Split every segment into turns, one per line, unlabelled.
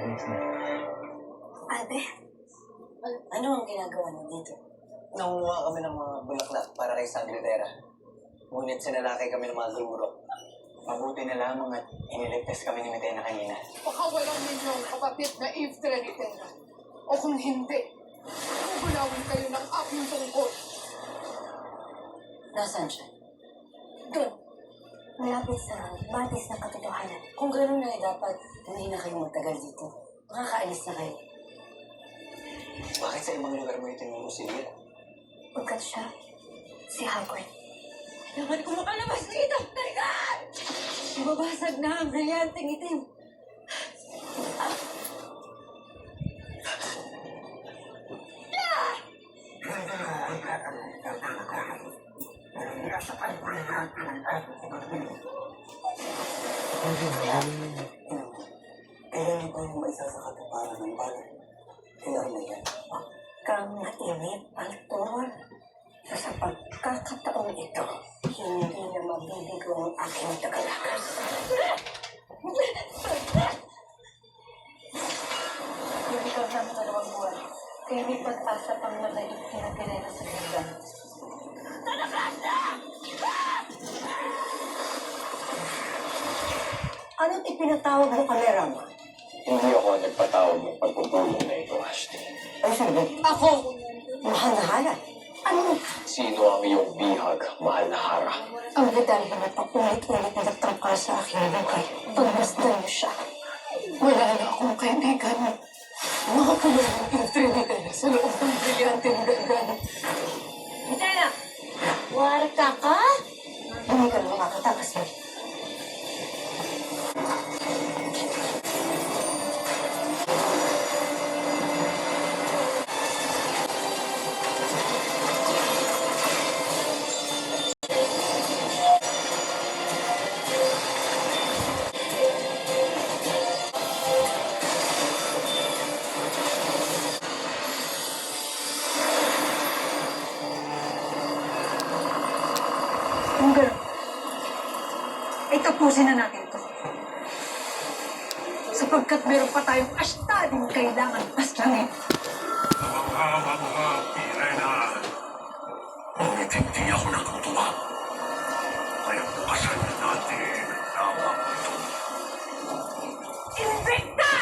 Ate, ano ang ginagawa niyo dito?
Nangunguha kami ng mga bulaklak para kay Sangritera. Ngunit sinalakay kami ng mga gumuro. Mabuti na lamang at iniligtas kami ni Metena kanina.
Baka walang minyong kapatid na Eve Trinitera. O kung hindi, gugulawin kayo ng aking tungkol.
Nasaan siya?
Doon,
Malapit sa batis na katotohanan. Kung gano'n na dapat hindi na kayo magtagal dito. Makakaalis na kayo.
Bakit sa ibang lugar mo itinuro si Lira?
Pagkat siya, si Hagrid.
Kailangan ko makalabas dito! Talikan! Mababasag na ang brilyanteng itim.
Kailan niyo pa yung maisa sa katuparan ng bagay? Kailan na yan?
Kang mainip, Altor. Sa pagkakataong ito, hindi na mabibigo ang aking tagalakas. Yung ikaw ng 2 buwan, kaya may pag-asa pang madaig pinagkalena sa ganda. Ano't ipinatawag mo, Kamerama?
Hindi ako nagpatawag ng pagpupulong na ito, Ashley.
Ay, sabi,
ako!
mahal na hala. Ano?
Sino ang iyong bihag, mahal na Hara?
Ang gadalhin na paulit-ulit na nagtangka sa aking buhay. Pagmasdan niyo siya.
Wala na akong kaibigan. Mga kulong ng Trinitera sa loob ng brilyanteng ganda.
Metena! Warta ka?
Hindi ka na makakatakas mo.
Kung gano'n, ay tapusin na natin ito. Sapagkat meron pa tayong astading kailangan paslangin.
Mga Pirena. Ngunit hindi ako natutuwa. Kaya bukasan na natin ang tama ito.
Invicta!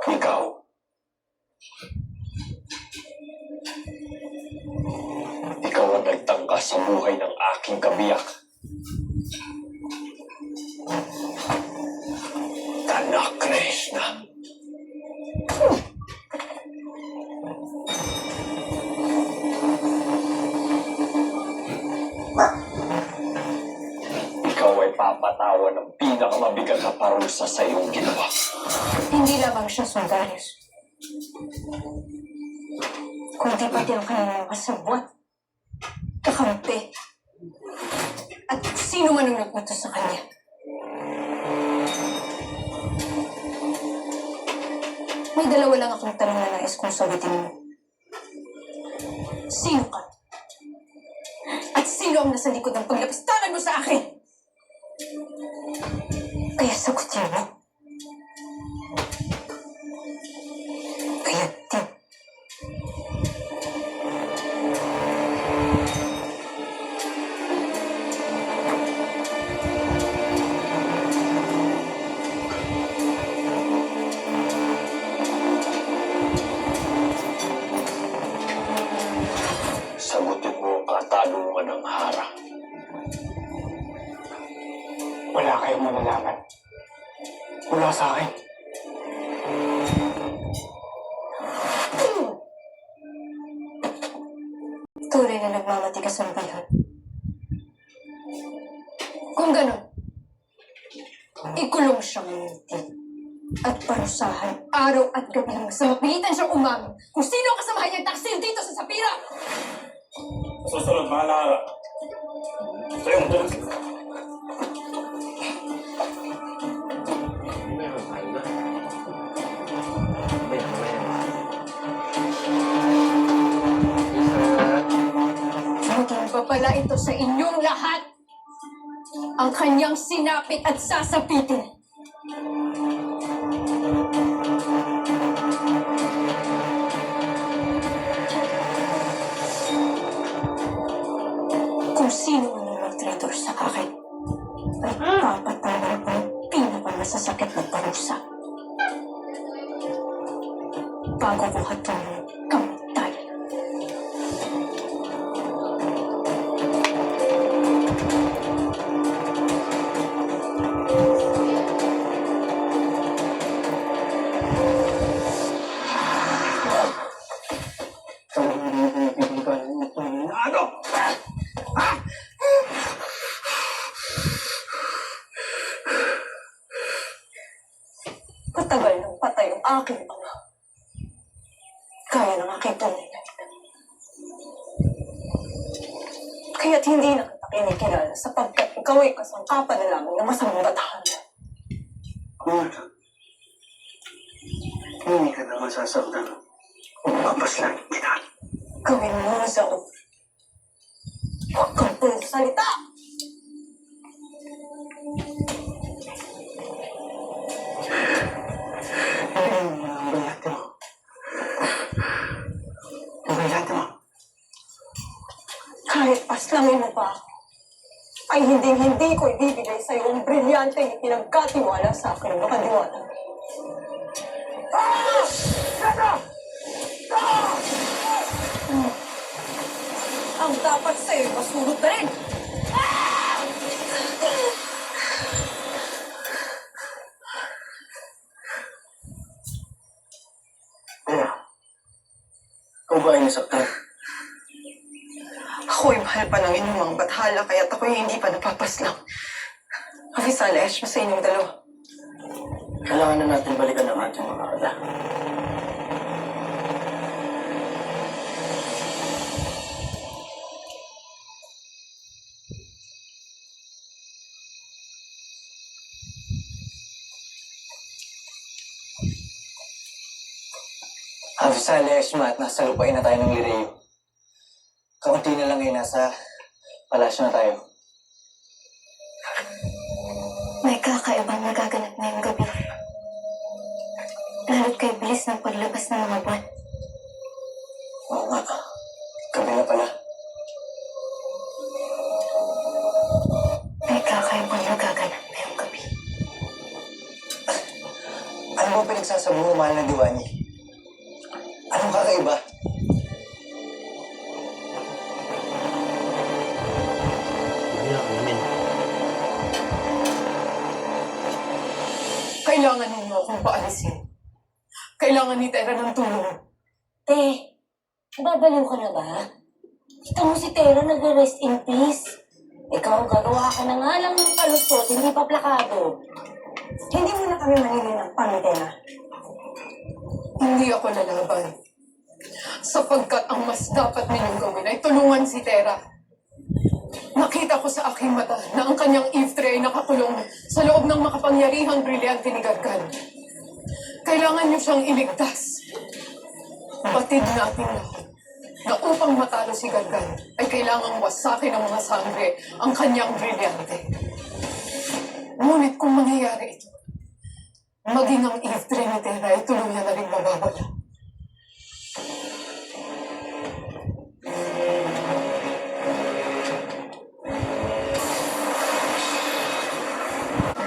Ikaw. Ikaw ang nagtangka sa buhay ng aking kabiyak. Tanak Krishna. Ikaw ay papatawan ng pinakamabigat na parusa sa iyong ginawa.
Hindi lamang siya Sundarius. Kundi pati ang kanyang kasabwat, kakampi, at sino man ang nagpunta sa kanya. May 2 lang akong tanong na nais kong sagutin mo. Sino ka? At sino ang nasa likod ng paglapistanan mo sa akin? Kaya sagutin mo. Kaya din.
Sagutin mo ang katanungan ng Hara. Wala kayong malalaman. Wala sa akin.
Tunay na nagmamatigas ang bayan. Kung gano'n, ikulong siyang ngitin at parusahan araw at gabi hanggang sa mapilitan siyang umamin kung sino ang kasamahan niyang taksil dito sa Sapira!
Susunod, bahala ka. Tayo mo tulog.
Maging pa pala ito sa inyong lahat ang kanyang sinapit at sasapitin.
Kung sino man ang mag-traitor sa akin, ay papatayin ko ng pinakamasasakit na parusa. Bago ko hatulin kamatay. Matagal nang patay ang aking ama. Kaya ng aking tunay na ina. Kaya't hindi na kita kinikilala sapagkat ikaw ay kasangkapan na lamang ng masamang batahan.
Hindi ka na masasaktan kung papaslangin kita.
Gawin mo sa ako. Huwag kang puro salita!
Ang bayate mo. Ang bayate mo.
Kahit paslangin mo pa ako, ay hindi ko ibibigay sa iyo ang brilyante na pinagkatiwala sa akin ng makadiwala. Ang dapat sa iyo, masulot na rin!
Ano? Ikaw ba ay nasaktan?
Ako'y mahal pa ng inyong mga bathala, kaya't ako'y hindi pa napapaslang. Avisalesh mo sa inyong dalawa.
Kailangan na natin balikan ang ating mga ala. Avisalesh, at nasa lupain na tayo ng Lireo. Kaunti na lang ay nasa palasyo na tayo.
May kakaibang nagaganap ngayong gabi. Lalo't kay bilis ng paglabas ng mga buwan.
Oo nga. Gabi na pala.
May kakaibang nagaganap ngayong gabi.
Ano ba pinagsasabi mo, mahal na Diwani? Anong kakaiba?
Kailangan ninyo akong paalisin. Kailangan ni Tera ng tulong.
Te, babaliw ka na ba? Kita mo si Tera nag-rest in peace. Ikaw, gagawa ka na nga lang ng palusot, hindi pa plakado.
Hindi mo na kami manilin ng pangitena.
Hindi ako lalaban. Sapagkat ang mas dapat ninyong gawin ay tulungan si Tera. Nakita ko sa aking mata na ang kanyang Iftre ay nakakulong sa loob ng makapangyarihang brilyante ni Gargan. Kailangan niyo siyang iligtas. Batid natin lahat na upang matalo si Gargan ay kailangang wasakin ng mga sangre ang kanyang brilyante. Ngunit kung mangyayari ito, maging ang Iftre ni Tera ay tuluyan na rin mababala.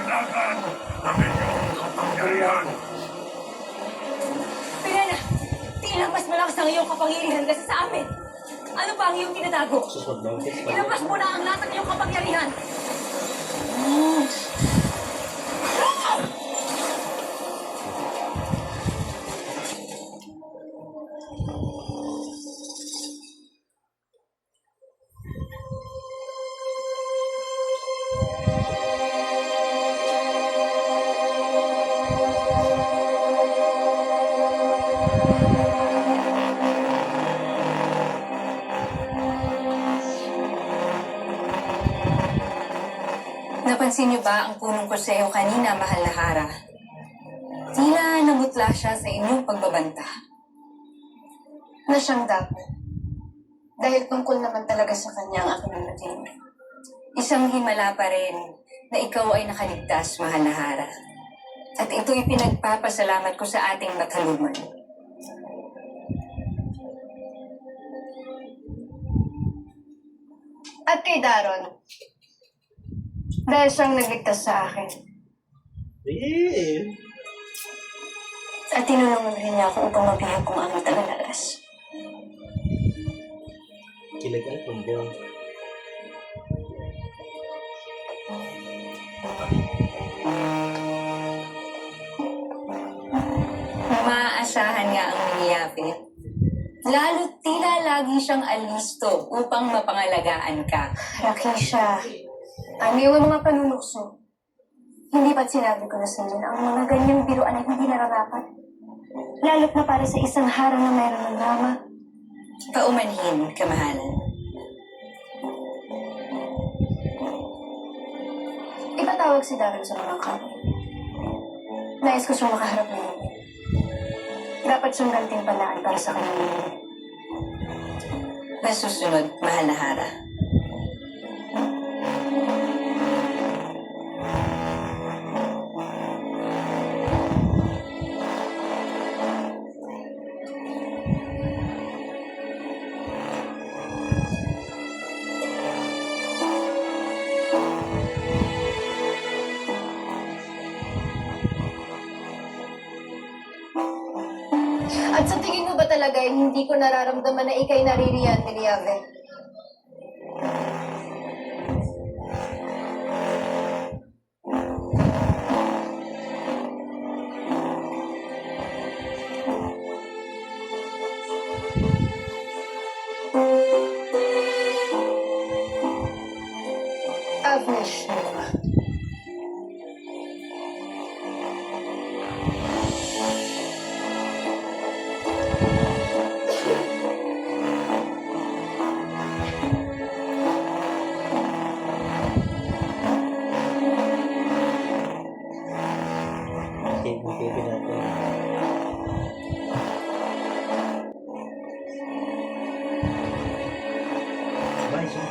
Lagan ng inyong kapangyarihan.
Pirena, tila mas malakas ang iyong kapangyarihan kasi sa amin. Ano pa ang iyong tinatago? Ilabas mo na ang lahat ng iyong kapangyarihan.
Napansin niyo ba ang punong kuseho kanina, mahal na Hara? Tila namutla siya sa inyong pagbabanta.
Na siyang dapat. Dahil tungkol naman talaga sa kanya ang aking natin.
Isang himala pa rin na ikaw ay nakaligtas, mahal na Hara. At ito'y pinagpapasalamat ko sa ating mataluman.
At kay Daron, dahil siyang nagligtas sa akin.
Yeah.
At tinulungan rin niya ako upang mabihag kong ang tagalagas.
Kilagal kumbong.
Maaasahan nga ang nangyayapit. Lalo't tila lagi siyang alisto upang mapangalagaan ka.
Rakisha, ang iyong mga panunukso. Hindi ba't sinabi ko na sa inyo na ang mga ganyang biruan ay hindi nararapat? Lalo't na para sa isang harang na mayroon ng drama.
Paumanhin, kamahalan.
Ipatawag si Daron sa mga kamay. Nais ko siyang makaharap ngayon. Dapat siyang gantimpalaan para sa kanyang nangyari.
Nasusunod, mahal na Hara.
At sa tingin mo ba talaga hindi ko nararamdaman na ikay naririyan ni Liave? Agnes Nova.
Okay natin. Bye, siya.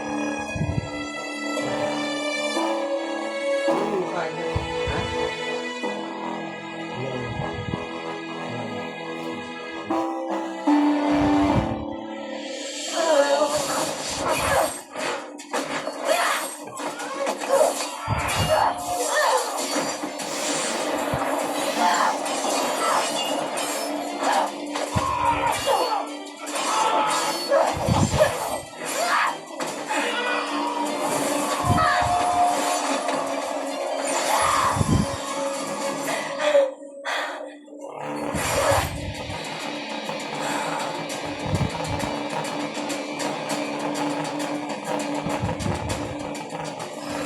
Ano yung mukha niya? Ha?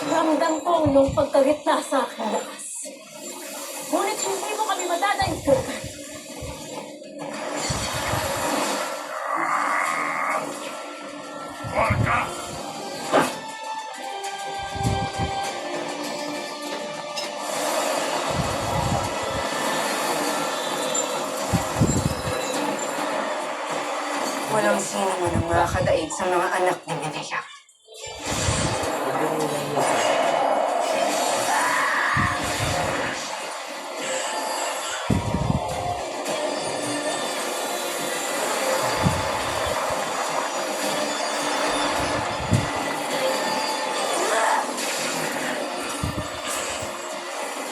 Ramdam ko ang iyong pagkagitna sa aking lakas. Ngunit hindi mo kami madadaigdigan.
Walang sino man ang makakadaig sa mga anak ni Medea.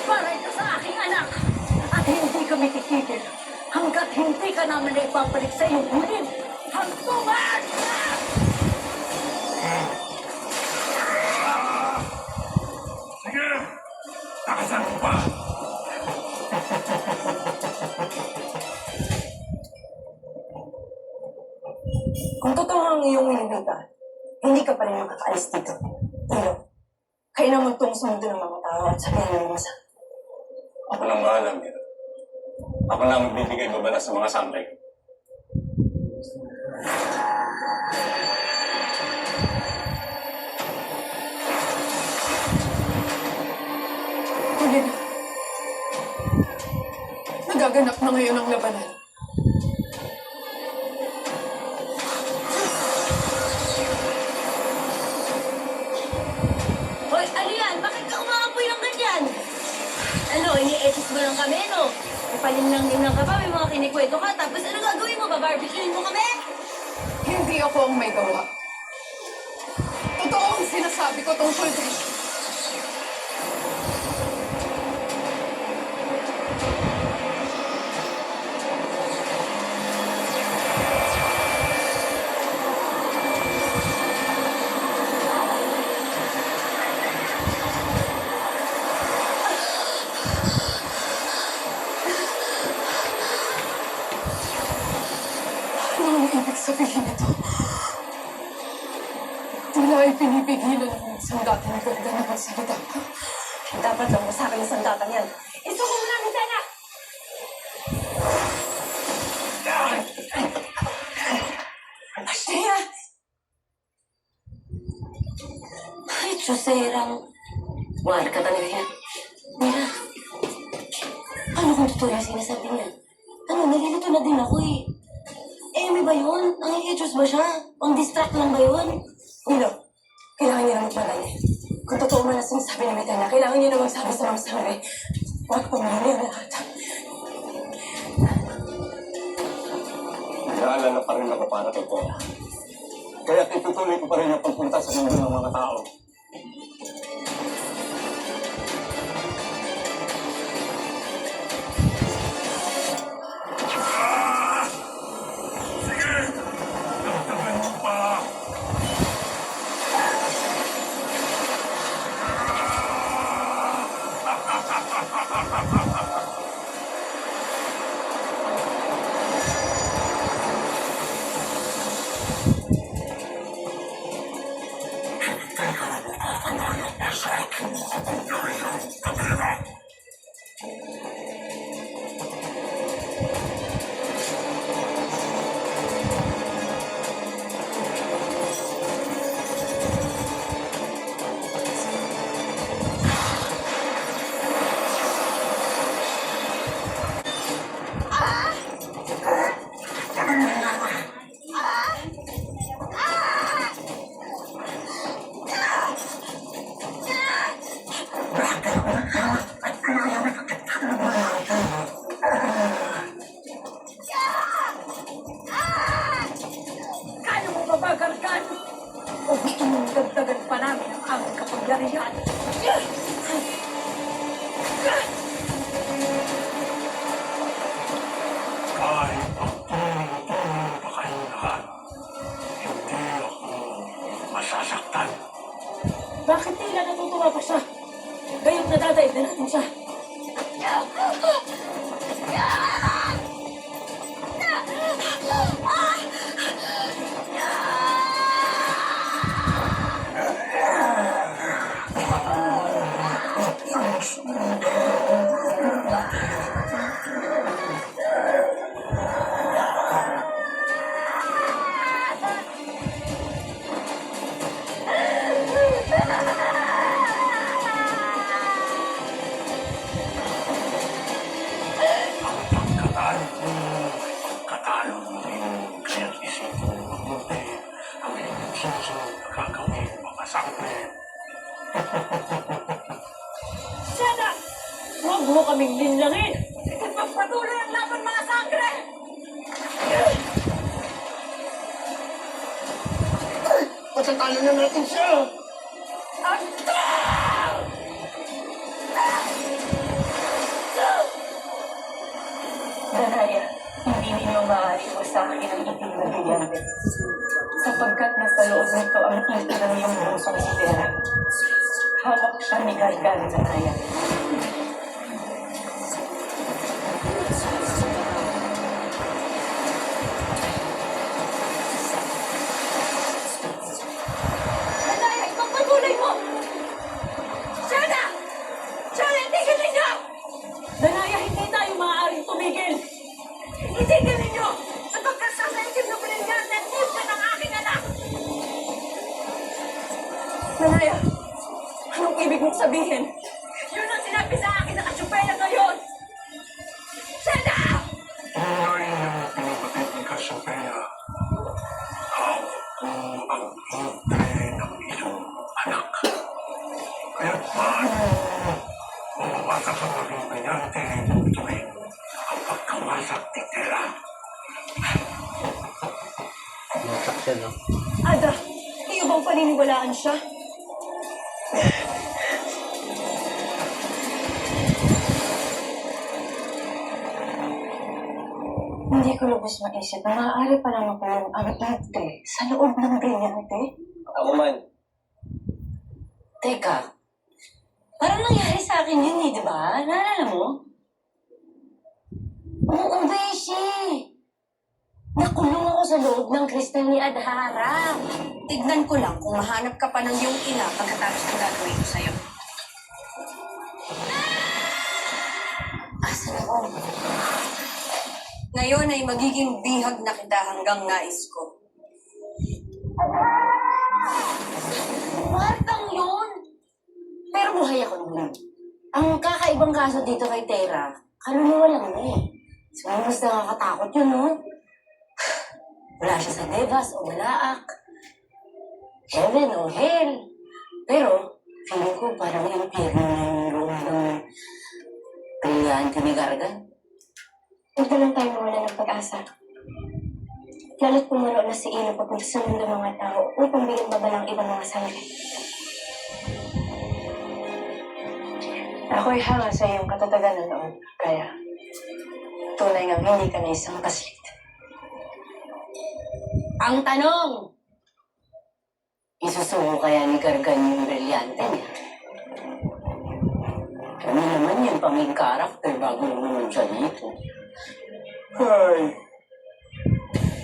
Paray ka sa aking anak at hindi kami titigil hanggat hindi ka namin na ipapalik sa iyong hulin. Hagtungan!
Sige! Takasan mo pa!
Kung totoo ang iyong inibita, hindi ka pa rin makakaalis dito. Pero, kayo naman itong sumunod ng mga tao at sabihin ng masa.
Ako nang bahala, Mira. Ako na ang magbibigay babala sa mga sampay.
Nagaganap na ngayon ang labanan.
Hoy, ano yan? Bakit ka umaapoy ng ganyan? Ano, ini-etchis mo lang kami, no? May palinlang-linlang ka pa, may mga kinikwento ka, tapos ano gagawin mo? Babarbecuein mo kami?
Hindi ako ang may gawa. Totoo ang sinasabi ko tungkol kay... Ano ang ibig sabihin nito? Tila ay pinipigilan ng isang dating ganda na magsalita ka.
Dapat lang mo sa akin yung sandatang yan. Isuko mo namin sana! Ashley!
Ay, Joserang. Wala ka talaga yan. Mira, ano kung totoo yung sinasabi niya? Ano, nalilito na din ako eh. Amy ba yun? Nangikichos ba siya? Pang-distract lang ba yun?
Nilo, kailangan niya na magmadali. Kung totoo man ang sinasabi ni Mitena, kailangan niya na magsabi sa mga sangre. Huwag pumili ang lahat.
Nag-aalala pa rin ako para kay Cora. Kaya itutuloy ko pa rin ang pagpunta sa mundo ng mga tao.
Kaya mo mabagargan? O gusto mong dagdagan pa namin ang aming kapangyarihan?
Kahit magtulong pa kayong lahat, hindi ako masasaktan.
Bakit tila natutuwa pa siya? Gayong nadadaig na natin siya.
Katalo mo rin, kaya't isipin mo mabuti ang iyong susunod na gagawin, mga sangre.
Sana! Huwag mo kaming linlangin! Ipagpatuloy ang laban, mga sangre!
Patatalo na natin siya!
Danaya, hindi ninyo maaari sa akin ang itim na brilyante. Sapagkat nasa loob nito ang ito ng iyong pusong si Vera. Hawak siya ni Gargan, Danaya. Danaya, ipagpatuloy mo! Shana! Shana, tigil ninyo! Danaya, hindi tayo maaaring tumigil! Itigil ninyo! Sapagkat sa itim na brilyante at puso ng aking anak! Danaya, anong ibig mong sabihin? Yun ang sinabi sa akin na kasyupela ngayon! Shana!
Tera.
Nasaktan, no?
Ada, iyo bang paniniwalaan siya?
Hindi ko lubos maisip na maaari pa lang makulong ang ate sa loob ng brilyante.
Ako man,
Teka, parang nangyari sa akin yun eh, di ba? Naalala mo? Oo, Beshi! Nakulong ako sa loob ng kristal ni Adhara.
Tignan ko lang kung mahanap ka pa ng iyong ina pagkatapos ng gagawin ko sa'yo.
Asa na ako?
Ngayon ay magiging bihag na kita hanggang nais ko.
Martang yun! Pero buhay ako naman. Ang kakaibang kaso dito kay Tera, kaluluwa lang na eh. So, mas nakakatakot yun, no? Wala siya sa Devas o Malaak. Heaven o Hell. Pero, feeling ko parang impyerno na yung loob ng brilyante ni Gargan. Huwag na lang tayo mawala ng pag-asa. Lalo't pumaro na si Ilo papunta sa mundo ng mga tao upang bigyan babalang ibang mga sangre. Ako'y hanga sa iyong katatagan ng loob, kaya tunay nga hindi ka na isang paslit. Ang tanong, isusuko kaya ni Gargan yung brilyante niya? Ano naman yung panging karakter bago naman siya dito?
Ay,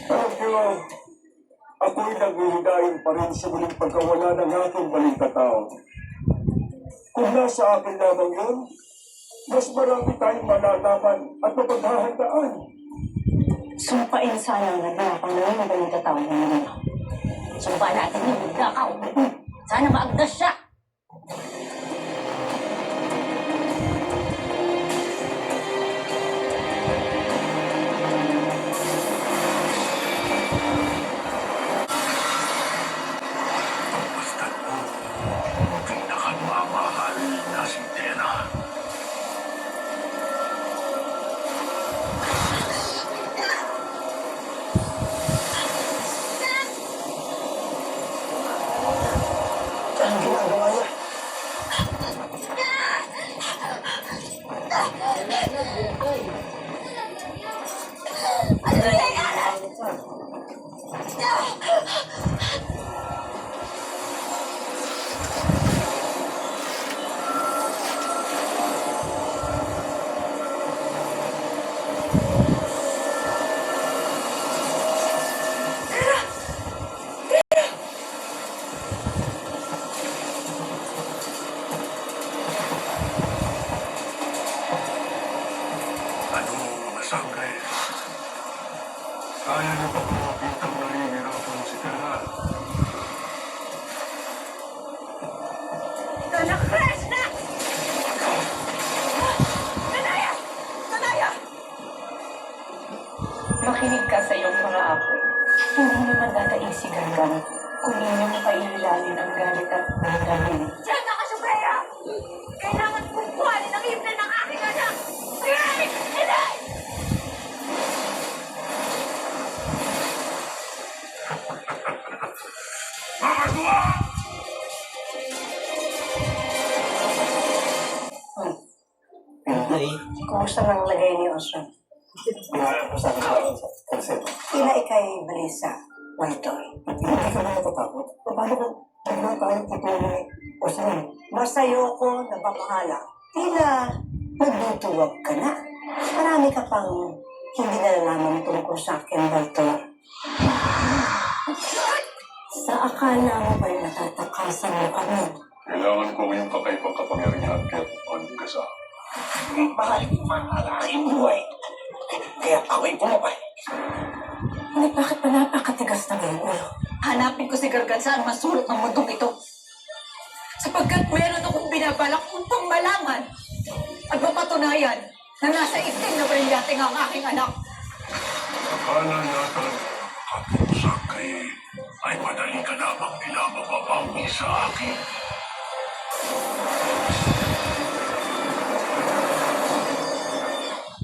pero ako'y naghihidayin pa rin sa muling pagkawala ng aking balintataon. Kung nasa akin lamang yun, mas marami tayong malalaman at mapaghahandaan.
Sumpain sana ang nagnakaw na yung magaling katawag ng mga. Sumpa natin yung nagnakaw. Sana maagdas siya.
Basta't mo, pinakamamahal na si Tera.
ang ginagawa niya.
Anong mga sangre? Kaya na ba makitang nahihirapan si Tera?
Dona Krishna! Kanaya! Kanaya!
Makinig ka sa iyong mga apoy. Hindi naman dadaig si Gargan kung inyong pailalin ang galit at nanggaling.
Diyan na ka, Subreya! Kailangan kong kuhanin ang himna ng aking anak! Hindi! Hindi!
Mga duwa!
Ay,
Kumusta nang lagay ni Osram?
pinakasabi ko ako sa kalseta.
Tila ikay balisa, monitor.
Hindi ka na natatakot.
Paano kung bigla tayo tutuloy o saan? Basta ayoko nagpamahala. Tila nagdutuwag ka na. Marami ka pang hindi nalalaman tungkol sa akin, Baltor. Sa akala mo ba'y natatakasan mo kami?
Kailangan ko ngayong kakaibang kapangyarihan kaya pumanig ka sa
Mahal ko man ang aking buhay. Kaya ako'y bumabay.
Ngunit bakit pa napakatigas na iyong ulo?
Hanapin ko si Gargan sa anumang sulok ng mundong ito. Sapagkat meron akong binabalak upang malaman at mapatunayan na nasa itim na brilyante nga ang aking anak.
akala natin kapag sangre ay madali ka lamang nila mababawi sa akin.